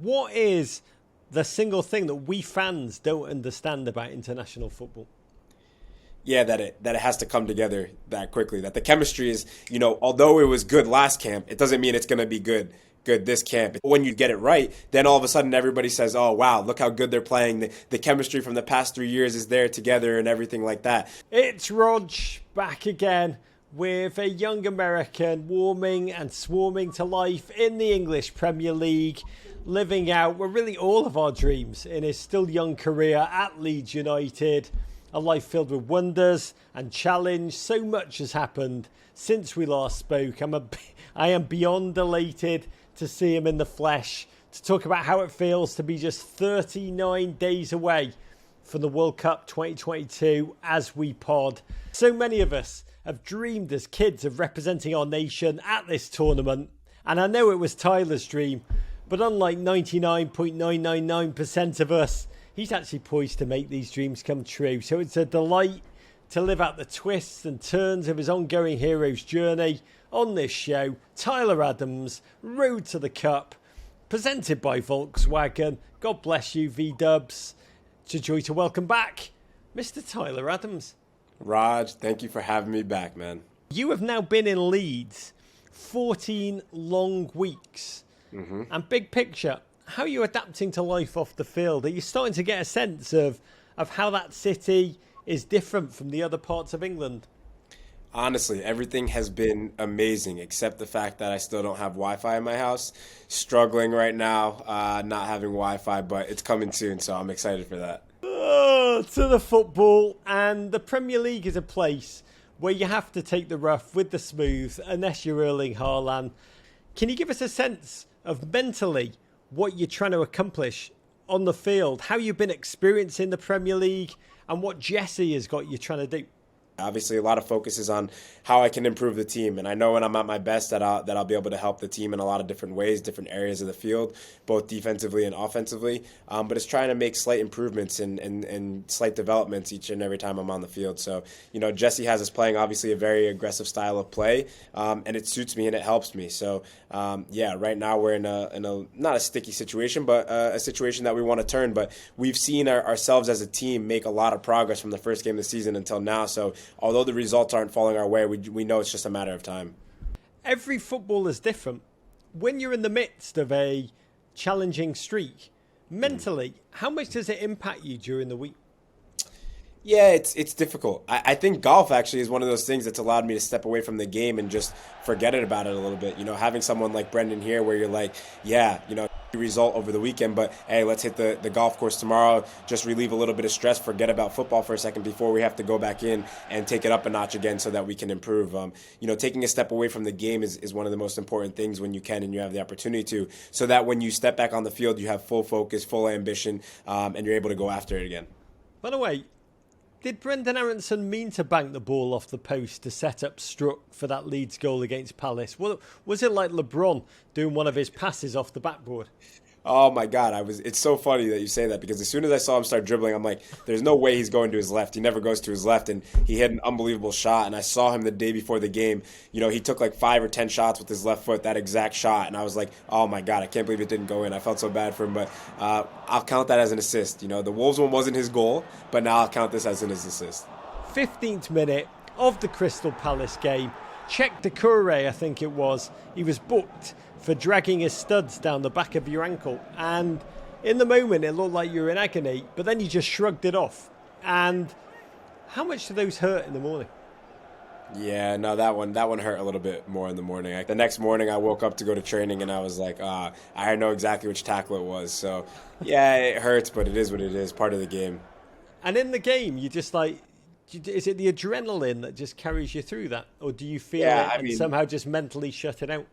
What is the single thing that we fans don't understand about international football? Yeah, that it has to come together that quickly. That the chemistry is, although it was good last camp, it doesn't mean it's going to be good this camp. When you get it right, then all of a sudden everybody says, "Oh wow, look how good they're playing." The chemistry from the past 3 years is there together and everything like that. It's Rog back again with a young American warming and swarming to life in the English Premier League, living out really all of our dreams in his still young career at Leeds United. A life filled with wonders and challenge. So much has happened since we last spoke. I am beyond elated to see him in the flesh, to talk about how it feels to be just 39 days away from the World Cup 2022 as we pod. So many of us have dreamed as kids of representing our nation at this tournament. And I know it was Tyler's dream, but unlike 99.999% of us, he's actually poised to make these dreams come true. So it's a delight to live out the twists and turns of his ongoing hero's journey on this show. Tyler Adams, Road to the Cup, presented by Volkswagen. God bless you, V-Dubs. It's a joy to welcome back Mr. Tyler Adams. Raj, thank you for having me back, man. You have now been in Leeds 14 long weeks. And big picture, how are you adapting to life off the field? Are you starting to get a sense of how that city is different from the other parts of England? Honestly, everything has been amazing except the fact that I still don't have Wi-Fi in my house. Struggling right now, not having Wi-Fi, but it's coming soon, so I'm excited for that. To the football, and the Premier League is a place where you have to take the rough with the smooth unless you're Erling Haaland. Can you give us a sense of mentally what you're trying to accomplish on the field, how you've been experiencing the Premier League, and what Jesse has got you trying to do? Obviously, a lot of focus is on how I can improve the team, and I know when I'm at my best that I'll be able to help the team in a lot of different ways, different areas of the field, both defensively and offensively. But it's trying to make slight improvements and slight developments each and every time I'm on the field. So, Jesse has us playing obviously a very aggressive style of play, and it suits me and it helps me. So, right now we're in a not a sticky situation, but a situation that we want to turn. But we've seen ourselves as a team make a lot of progress from the first game of the season until now. So, although the results aren't falling our way, we know it's just a matter of time. Every football is different. When you're in the midst of a challenging streak, mentally, how much does it impact you during the week? Yeah, it's difficult. I think golf actually is one of those things that's allowed me to step away from the game and just forget about it a little bit. Having someone like Brendan here where you're like, result over the weekend, but hey, let's hit the golf course tomorrow, just relieve a little bit of stress, forget about football for a second before we have to go back in and take it up a notch again so that we can improve. Taking a step away from the game is one of the most important things when you can and you have the opportunity to, so that when you step back on the field, you have full focus, full ambition, and you're able to go after it again. By the way, did Brendan Aronson mean to bank the ball off the post to set up Struck for that Leeds goal against Palace? Was it like LeBron doing one of his passes off the backboard? Oh my God, it's so funny that you say that, because as soon as I saw him start dribbling, I'm like, there's no way he's going to his left. He never goes to his left, and he hit an unbelievable shot. And I saw him the day before the game. He took like 5 or 10 shots with his left foot, that exact shot. And I was like, oh my God, I can't believe it didn't go in. I felt so bad for him, but I'll count that as an assist. The Wolves one wasn't his goal, but now I'll count this as an assist. 15th minute of the Crystal Palace game. Czech Decore, I think it was. He was booked for dragging his studs down the back of your ankle. And in the moment, it looked like you were in agony, but then you just shrugged it off. And how much do those hurt in the morning? Yeah, no, that one hurt a little bit more in the morning. The next morning, I woke up to go to training, and I was like, I know exactly which tackle it was. So, yeah, it hurts, but it is what it is, part of the game. And in the game, you just like, is it the adrenaline that just carries you through that? Or do you feel it and somehow just mentally shut it out?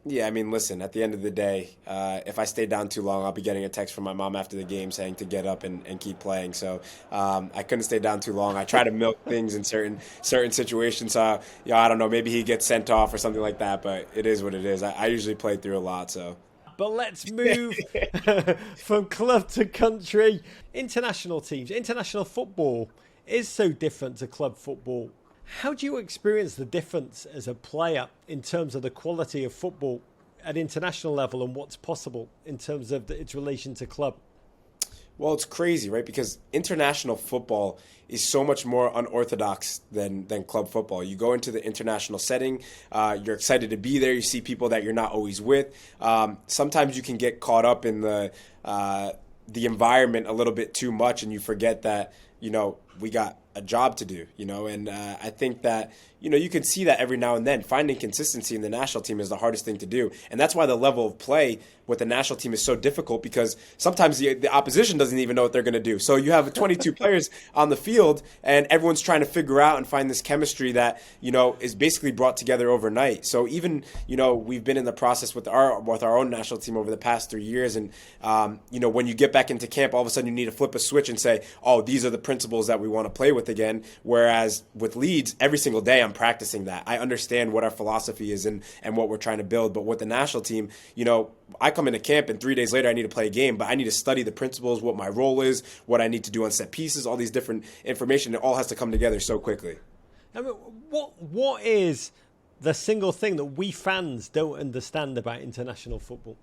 Yeah, listen, at the end of the day, if I stay down too long, I'll be getting a text from my mom after the game saying to get up and keep playing. So I couldn't stay down too long. I try to milk things in certain situations. I don't know, maybe he gets sent off or something like that, but it is what it is. I usually play through a lot, so. But let's move from club to country. International teams, international football is so different to club football. How do you experience the difference as a player in terms of the quality of football at international level and what's possible in terms of its relation to club? Well, it's crazy, right? Because international football is so much more unorthodox than club football. You go into the international setting, you're excited to be there. You see people that you're not always with. Sometimes you can get caught up in the environment a little bit too much, and you forget that, we got a job to do, and I think that, you can see that every now and then. Finding consistency in the national team is the hardest thing to do. And that's why the level of play with the national team is so difficult, because sometimes the opposition doesn't even know what they're going to do. So you have 22 players on the field, and everyone's trying to figure out and find this chemistry that, is basically brought together overnight. So even, we've been in the process with our own national team over the past 3 years. And, when you get back into camp, all of a sudden you need to flip a switch and say, oh, these are the principles that we want to play with again. Whereas with Leeds, every single day I'm practicing that. I understand what our philosophy is and what we're trying to build. But with the national team, I come into camp and 3 days later I need to play a game, but I need to study the principles, what my role is, what I need to do on set pieces, all these different information. It all has to come together so quickly. I mean, what is the single thing that we fans don't understand about international football?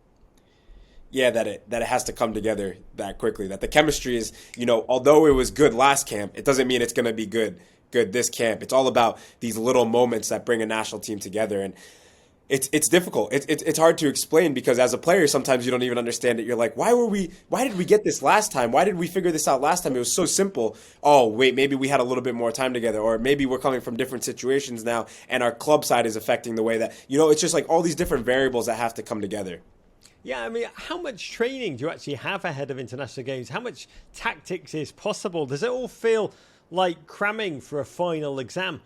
Yeah, that it has to come together that quickly. That the chemistry is, although it was good last camp, it doesn't mean it's going to be good this camp. It's all about these little moments that bring a national team together, and it's difficult. It's hard to explain, because as a player, sometimes you don't even understand it. You're like, why did we get this last time? Why did we figure this out last time? It was so simple. Oh, wait, maybe we had a little bit more time together, or maybe we're coming from different situations now, and our club side is affecting the way that, it's just like all these different variables that have to come together. Yeah, I mean, how much training do you actually have ahead of international games? How much tactics is possible? Does it all feel like cramming for a final exam?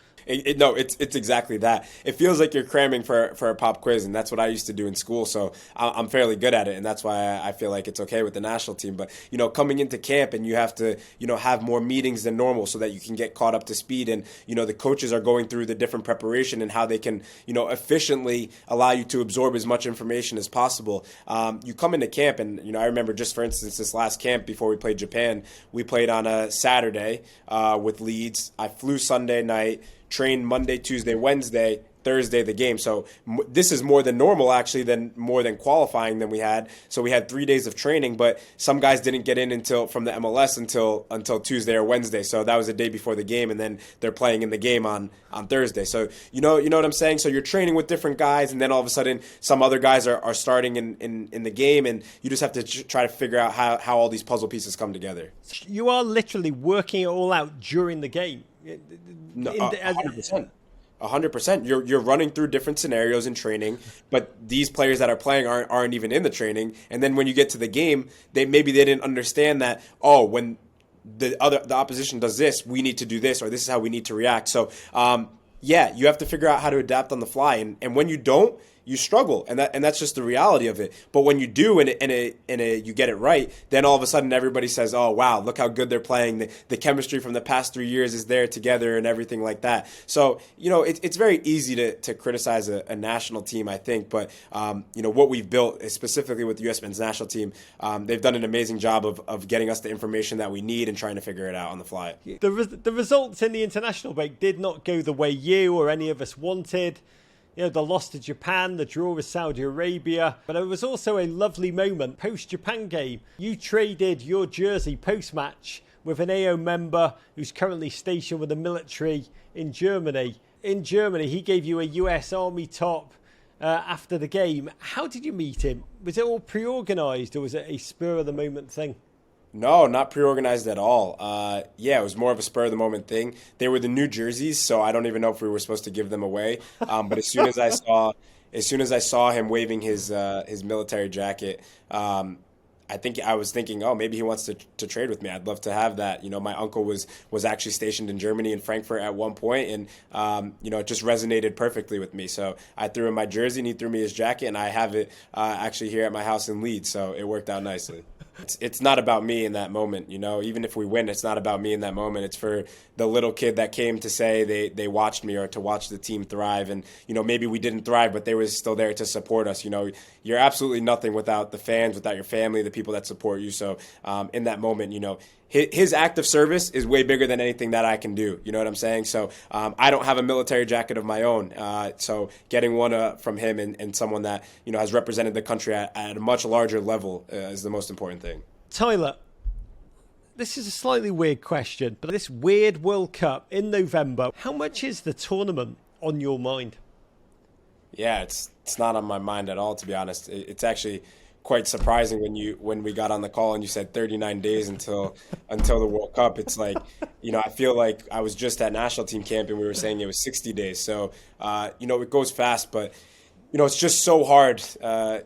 No, it's exactly that. It feels like you're cramming for a pop quiz, and that's what I used to do in school. So I'm fairly good at it, and that's why I feel like it's okay with the national team. But coming into camp, and you have to have more meetings than normal so that you can get caught up to speed, and the coaches are going through the different preparation and how they can efficiently allow you to absorb as much information as possible. You come into camp, and I remember, just for instance, this last camp before we played Japan, we played on a Saturday with Leeds. I flew Sunday night, trained Monday, Tuesday, Wednesday, Thursday the game. So this is more than normal, actually, more than qualifying than we had. So we had 3 days of training, but some guys didn't get in from the MLS until Tuesday or Wednesday. So that was the day before the game, and then they're playing in the game on Thursday. So you know what I'm saying? So you're training with different guys, and then all of a sudden some other guys are starting in the game, and you just have to try to figure out how all these puzzle pieces come together. You are literally working it all out during the game. No, 100%. 100%. You're running through different scenarios in training, but these players that are playing aren't even in the training. And then when you get to the game, they didn't understand that, when the opposition does this, we need to do this, or this is how we need to react. So you have to figure out how to adapt on the fly, and when you don't, you struggle, and that's just the reality of it. But when you do, and you get it right, then all of a sudden everybody says, "Oh wow, look how good they're playing." The chemistry from the past 3 years is there together, and everything like that. So it's very easy to criticize a national team, I think. But what we've built, specifically with the U.S. men's national team, they've done an amazing job of getting us the information that we need and trying to figure it out on the fly. The results in the international break did not go the way you or any of us wanted. The loss to Japan, the draw with Saudi Arabia. But it was also a lovely moment post-Japan game. You traded your jersey post-match with an AO member who's currently stationed with the military in Germany. In Germany, he gave you a US Army top after the game. How did you meet him? Was it all pre-organised, or was it a spur-of-the-moment thing? No, not pre-organized at all. It was more of a spur-of-the-moment thing. They were the new jerseys, so I don't even know if we were supposed to give them away. But as soon as I saw him waving his military jacket, I was thinking, oh, maybe he wants to trade with me. I'd love to have that. My uncle was actually stationed in Germany, in Frankfurt at one point, and it just resonated perfectly with me. So I threw him my jersey, and he threw me his jacket, and I have it actually here at my house in Leeds. So it worked out nicely. It's not about me in that moment, you know. Even if we win, it's not about me in that moment. It's for the little kid that came to say they watched me or to watch the team thrive. And, you know, maybe we didn't thrive, but they were still there to support us. You know, you're absolutely nothing without the fans, without your family, the people that support you. So in that moment, you know, his act of service is way bigger than anything that I can do. You know what I'm saying? So I don't have a military jacket of my own. So getting one from him and someone that, you know, has represented the country at a much larger level is the most important thing. Tyler, this is a slightly weird question, but this weird World Cup in November, how much is the tournament on your mind? Yeah, it's not on my mind at all, to be honest. It's actually quite surprising when we got on the call and you said 39 days until the World Cup. It's like, you know, I feel like I was just at national team camp and we were saying it was 60 days. So, you know, it goes fast, but you know, it's just so hard,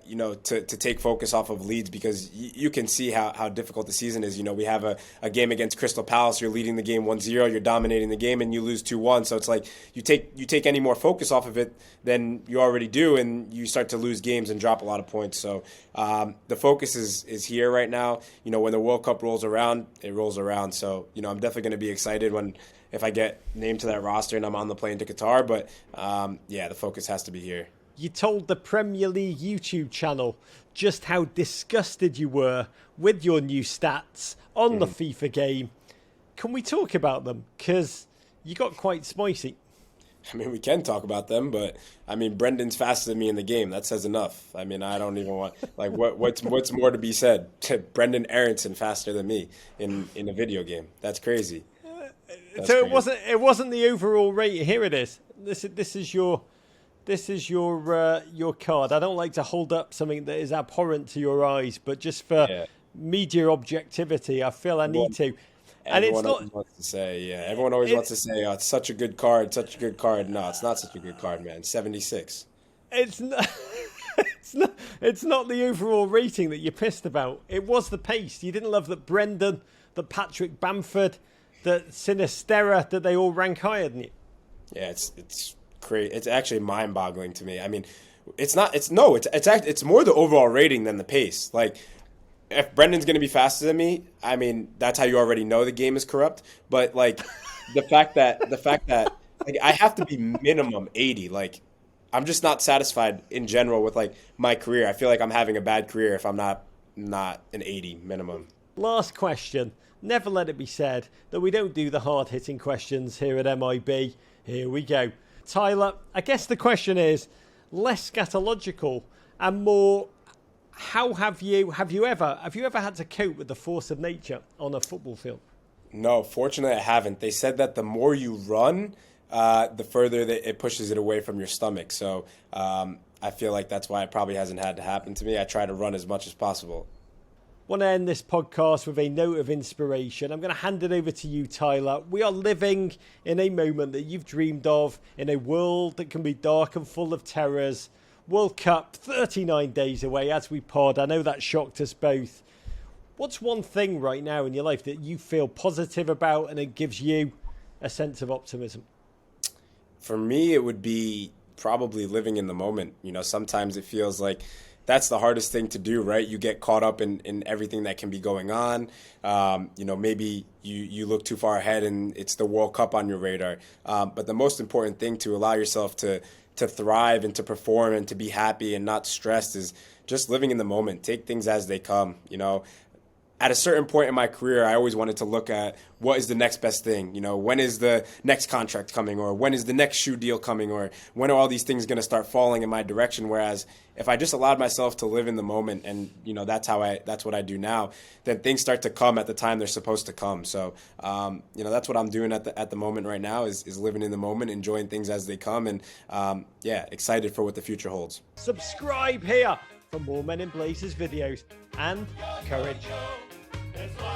you know, to take focus off of Leeds because you can see how difficult the season is. You know, we have a game against Crystal Palace. You're leading the game 1-0. You're dominating the game, and you lose 2-1. So it's like you take any more focus off of it than you already do, and you start to lose games and drop a lot of points. So the focus is here right now. You know, when the World Cup rolls around, it rolls around. So, you know, I'm definitely going to be excited if I get named to that roster and I'm on the plane to Qatar. But, yeah, the focus has to be here. You told the Premier League YouTube channel just how disgusted you were with your new stats on the FIFA game. Can we talk about them? Because you got quite spicy. I mean, we can talk about them, but I mean, Brendan's faster than me in the game. That says enough. I mean, I don't even want like what's more to be said? Brendan Aronson faster than me in a video game. That's crazy. That's so crazy. It wasn't the overall rating. Here it is. This is your card. I don't like to hold up something that is abhorrent to your eyes, but just for media objectivity, I feel I need to. And everyone it's not. Always wants to say, everyone always wants to say, oh, it's such a good card, such a good card. No, it's not such a good card, man. 76. It's not. It's not the overall rating that you're pissed about. It was the pace. You didn't love that Brendan, that Patrick Bamford, that Sinisterra, that they all rank higher than you. Yeah, it's crazy. It's actually mind-boggling to me. I mean, it's more the overall rating than the pace. Like, if Brendan's going to be faster than me, I mean, that's how you already know the game is corrupt. But like, the fact that like I have to be minimum 80. Like, I'm just not satisfied in general with like my career. I feel like I'm having a bad career if I'm not an 80 minimum. Last question. Never let it be said that we don't do the hard-hitting questions here at MIB. Here we go. Tyler, I guess the question is less scatological and more, how have you ever had to cope with the force of nature on a football field? No, fortunately I haven't. They said that the more you run, the further that it pushes it away from your stomach. So I feel like that's why it probably hasn't had to happen to me. I try to run as much as possible. I want to end this podcast with a note of inspiration. I'm going to hand it over to you, Tyler. We are living in a moment that you've dreamed of, in a world that can be dark and full of terrors. World Cup, 39 days away as we pod. I know that shocked us both. What's one thing right now in your life that you feel positive about and it gives you a sense of optimism? For me, it would be probably living in the moment. You know, sometimes it feels like that's the hardest thing to do, right? You get caught up in everything that can be going on. You know, maybe you look too far ahead and it's the World Cup on your radar. But the most important thing to allow yourself to thrive and to perform and to be happy and not stressed is just living in the moment. Take things as they come, you know. At a certain point in my career, I always wanted to look at what is the next best thing. You know, when is the next contract coming, or when is the next shoe deal coming, or when are all these things going to start falling in my direction? Whereas if I just allowed myself to live in the moment, and you know that's what I do now, then things start to come at the time they're supposed to come. So you know, that's what I'm doing at the moment right now is living in the moment, enjoying things as they come, and excited for what the future holds. Subscribe here for more Men in Blazers videos and courage. That's why